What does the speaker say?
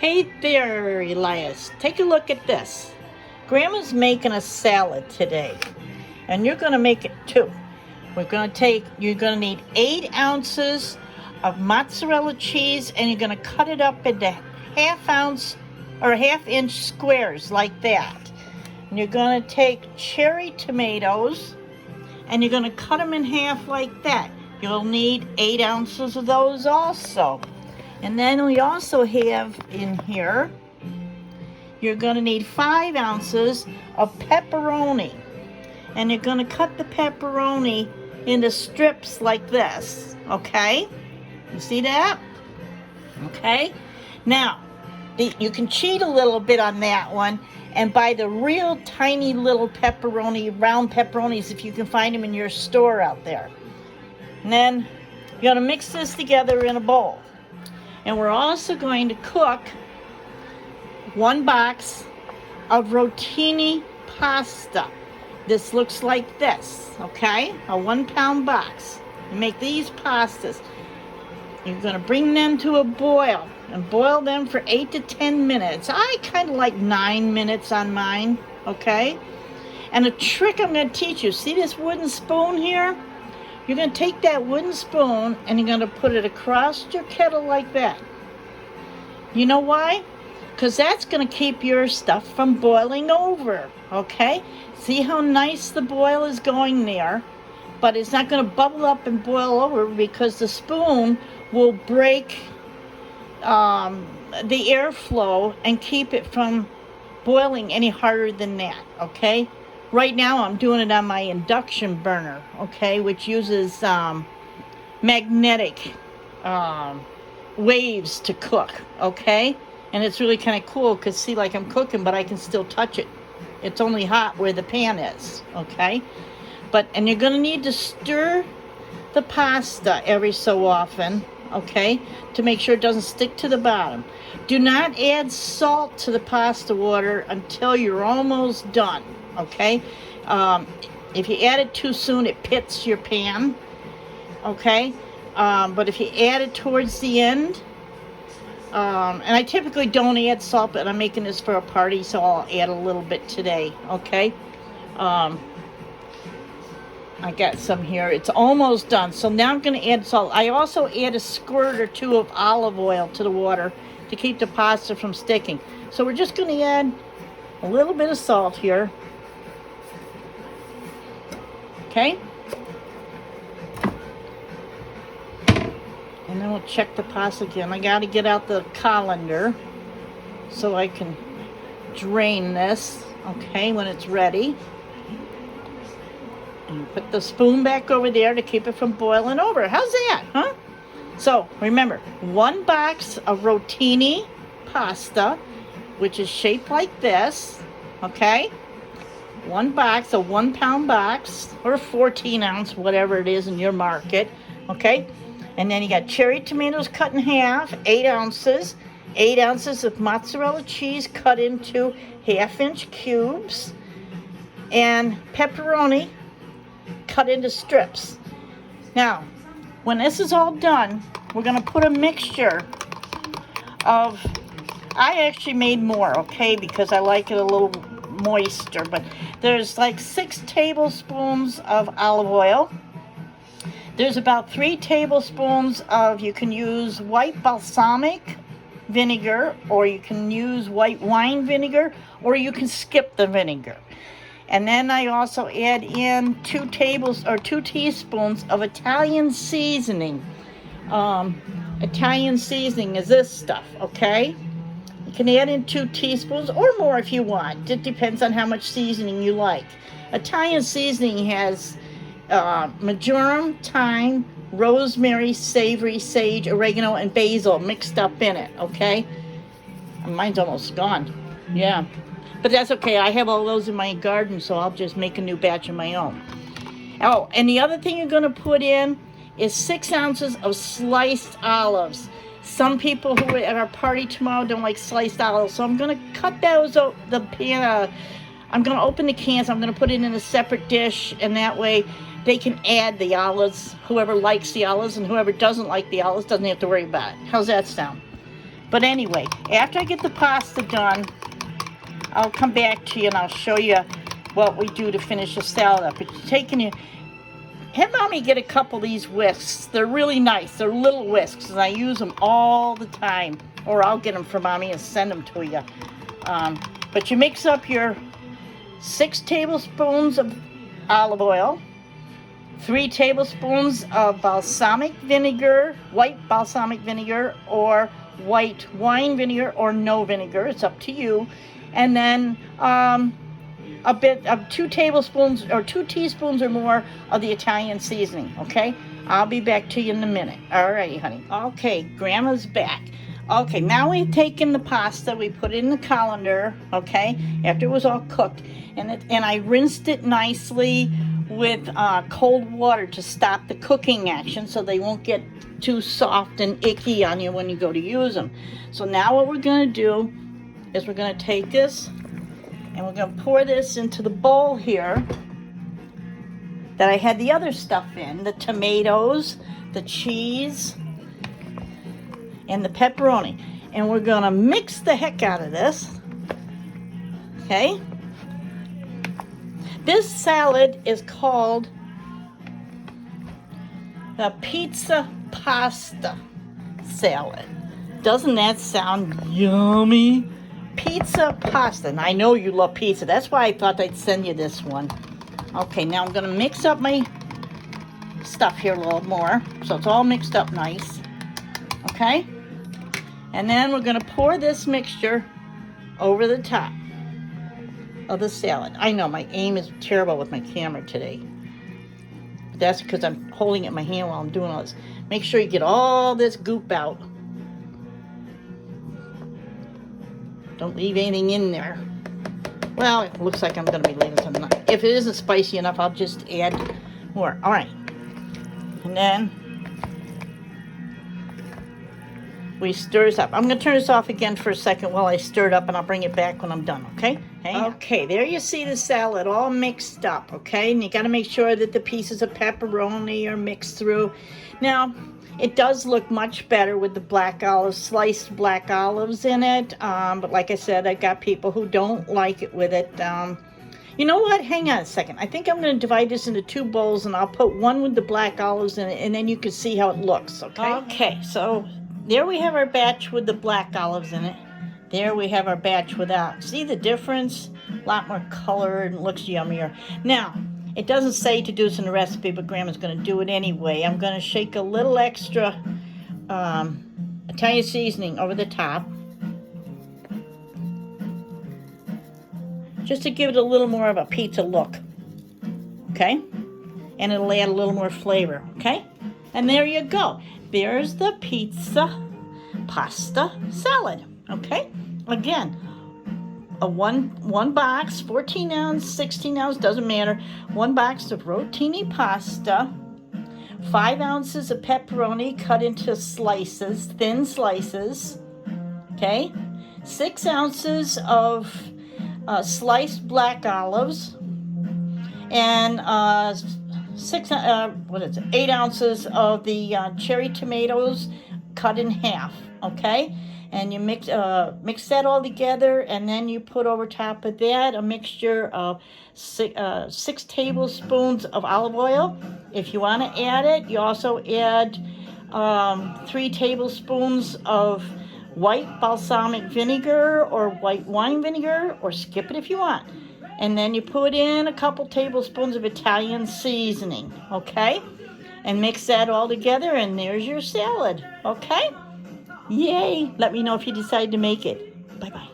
Hey there, Elias. Take a look at this. Grandma's making a salad today, and you're going to make it too. You're going to need 8 ounces of mozzarella cheese, and you're going to cut it up into half-ounce or half-inch squares like that. And you're going to take cherry tomatoes, and you're going to cut them in half like that. You'll need 8 ounces of those also. And then we also have in here, you're going to need 5 ounces of pepperoni. And you're going to cut the pepperoni into strips like this, okay? You see that? Okay? Now, you can cheat a little bit on that one and buy the real tiny little pepperoni, round pepperonis if you can find them in your store out there. And then you're going to mix this together in a bowl. And we're also going to cook 1 box of rotini pasta. This looks like this, okay? A 1-pound box. You make these pastas. You're going to bring them to a boil and boil them for 8 to 10 minutes. I kind of like 9 minutes on mine, okay? And a trick I'm going to teach you. See this wooden spoon here? You're going to take that wooden spoon and you're going to put it across your kettle like that. You know why? Because that's going to keep your stuff from boiling over, okay? See how nice the boil is going there? But it's not going to bubble up and boil over because the spoon will break the airflow and keep it from boiling any harder than that, okay? Right now I'm doing it on my induction burner, okay, which uses magnetic waves to cook, okay? And it's really kind of cool because see, like I'm cooking, but I can still touch it. It's only hot where the pan is, okay? And you're going to need to stir the pasta every so often, okay, to make sure it doesn't stick to the bottom. Do not add salt to the pasta water until you're almost done, okay? If you add it too soon, it pits your pan, okay? But if you add it towards the end, and I typically don't add salt, but I'm making this for a party, so I'll add a little bit today, okay? I got some here. It's almost done. So now I'm going to add salt. I also add a squirt or 2 of olive oil to the water to keep the pasta from sticking. So we're just going to add a little bit of salt here. Okay? And then we'll check the pasta again. I got to get out the colander so I can drain this, okay, when it's ready. And put the spoon back over there to keep it from boiling over. How's that, huh? So, remember, 1 box of rotini pasta, which is shaped like this, okay? 1 box, a 1-pound box, or a 14-ounce, whatever it is in your market, okay? And then you got cherry tomatoes cut in half, 8 ounces, 8 ounces of mozzarella cheese cut into half-inch cubes, and pepperoni cut into strips. Now, when this is all done, we're going to put a mixture of, I actually made more, okay, because I like it a little moister, but there's like 6 tablespoons of olive oil. There's about 3 tablespoons of, you can use white balsamic vinegar, or you can use white wine vinegar, or you can skip the vinegar. And then I also add in 2 teaspoons of Italian seasoning. Italian seasoning is this stuff, okay? You can add in 2 teaspoons or more if you want. It depends on how much seasoning you like. Italian seasoning has marjoram, thyme, rosemary, savory, sage, oregano, and basil mixed up in it, okay? And mine's almost gone. Yeah. But that's okay. I have all those in my garden, so I'll just make a new batch of my own. Oh, and the other thing you're going to put in is 6 ounces of sliced olives. Some people who are at our party tomorrow don't like sliced olives, so I'm going to cut those out the pan. I'm going to open the cans. I'm going to put it in a separate dish, and that way they can add the olives. Whoever likes the olives and whoever doesn't like the olives doesn't have to worry about it. How's that sound? But anyway, after I get the pasta done, I'll come back to you and I'll show you what we do to finish the salad up. It's taking you, have Mommy get a couple of these whisks. They're really nice. They're little whisks, and I use them all the time. Or I'll get them for Mommy and send them to you. But you mix up your 6 tablespoons of olive oil, 3 tablespoons of balsamic vinegar, white balsamic vinegar, or white wine vinegar, or no vinegar. It's up to you. And then a bit of 2 tablespoons or 2 teaspoons or more of the Italian seasoning. Okay, I'll be back to you in a minute. All righty, honey. Okay, Grandma's back. Okay, now we've taken the pasta, we put it in the colander, okay, after it was all cooked, and I rinsed it nicely with cold water to stop the cooking action so they won't get too soft and icky on you when you go to use them. So now what we're going to do is we're going to take this and we're going to pour this into the bowl here that I had the other stuff in, the tomatoes, the cheese, and the pepperoni. And we're going to mix the heck out of this. Okay? This salad is called the pizza pasta salad. Doesn't that sound yummy? Pizza pasta. And I know you love pizza. That's why I thought I'd send you this one. Okay, now I'm going to mix up my stuff here a little more so it's all mixed up nice. Okay? And then we're going to pour this mixture over the top of the salad. I know my aim is terrible with my camera today. But that's because I'm holding it in my hand while I'm doing all this. Make sure you get all this goop out. Don't leave anything in there. Well, it looks like I'm going to be leaving some. If it isn't spicy enough, I'll just add more. All right. And then we stir this up. I'm going to turn this off again for a second while I stir it up, and I'll bring it back when I'm done, okay? Okay, there you see the salad all mixed up, okay? And you got to make sure that the pieces of pepperoni are mixed through. Now, it does look much better with the black olives, sliced black olives in it. But like I said, I got people who don't like it with it. You know what? Hang on a second. I think I'm going to divide this into 2 bowls, and I'll put one with the black olives in it, and then you can see how it looks, okay? Okay, so there we have our batch with the black olives in it. There we have our batch without. See the difference? A lot more color and looks yummier. Now, it doesn't say to do this in the recipe, but Grandma's going to do it anyway. I'm going to shake a little extra Italian seasoning over the top, just to give it a little more of a pizza look, okay? And it'll add a little more flavor, okay? And there you go. There's the pizza pasta salad, okay? Again, a one box, 14 ounce, 16 ounce, doesn't matter. 1 box of rotini pasta, 5 ounces of pepperoni cut into slices, thin slices, okay? 6 ounces of sliced black olives, and 8 ounces of the cherry tomatoes cut in half, okay? And you mix that all together, and then you put over top of that a mixture of 6 tablespoons of olive oil. If you want to add it, you also add 3 tablespoons of white balsamic vinegar or white wine vinegar, or skip it if you want. And then you put in a couple tablespoons of Italian seasoning, okay? And mix that all together, and there's your salad, okay? Yay! Let me know if you decide to make it. Bye-bye.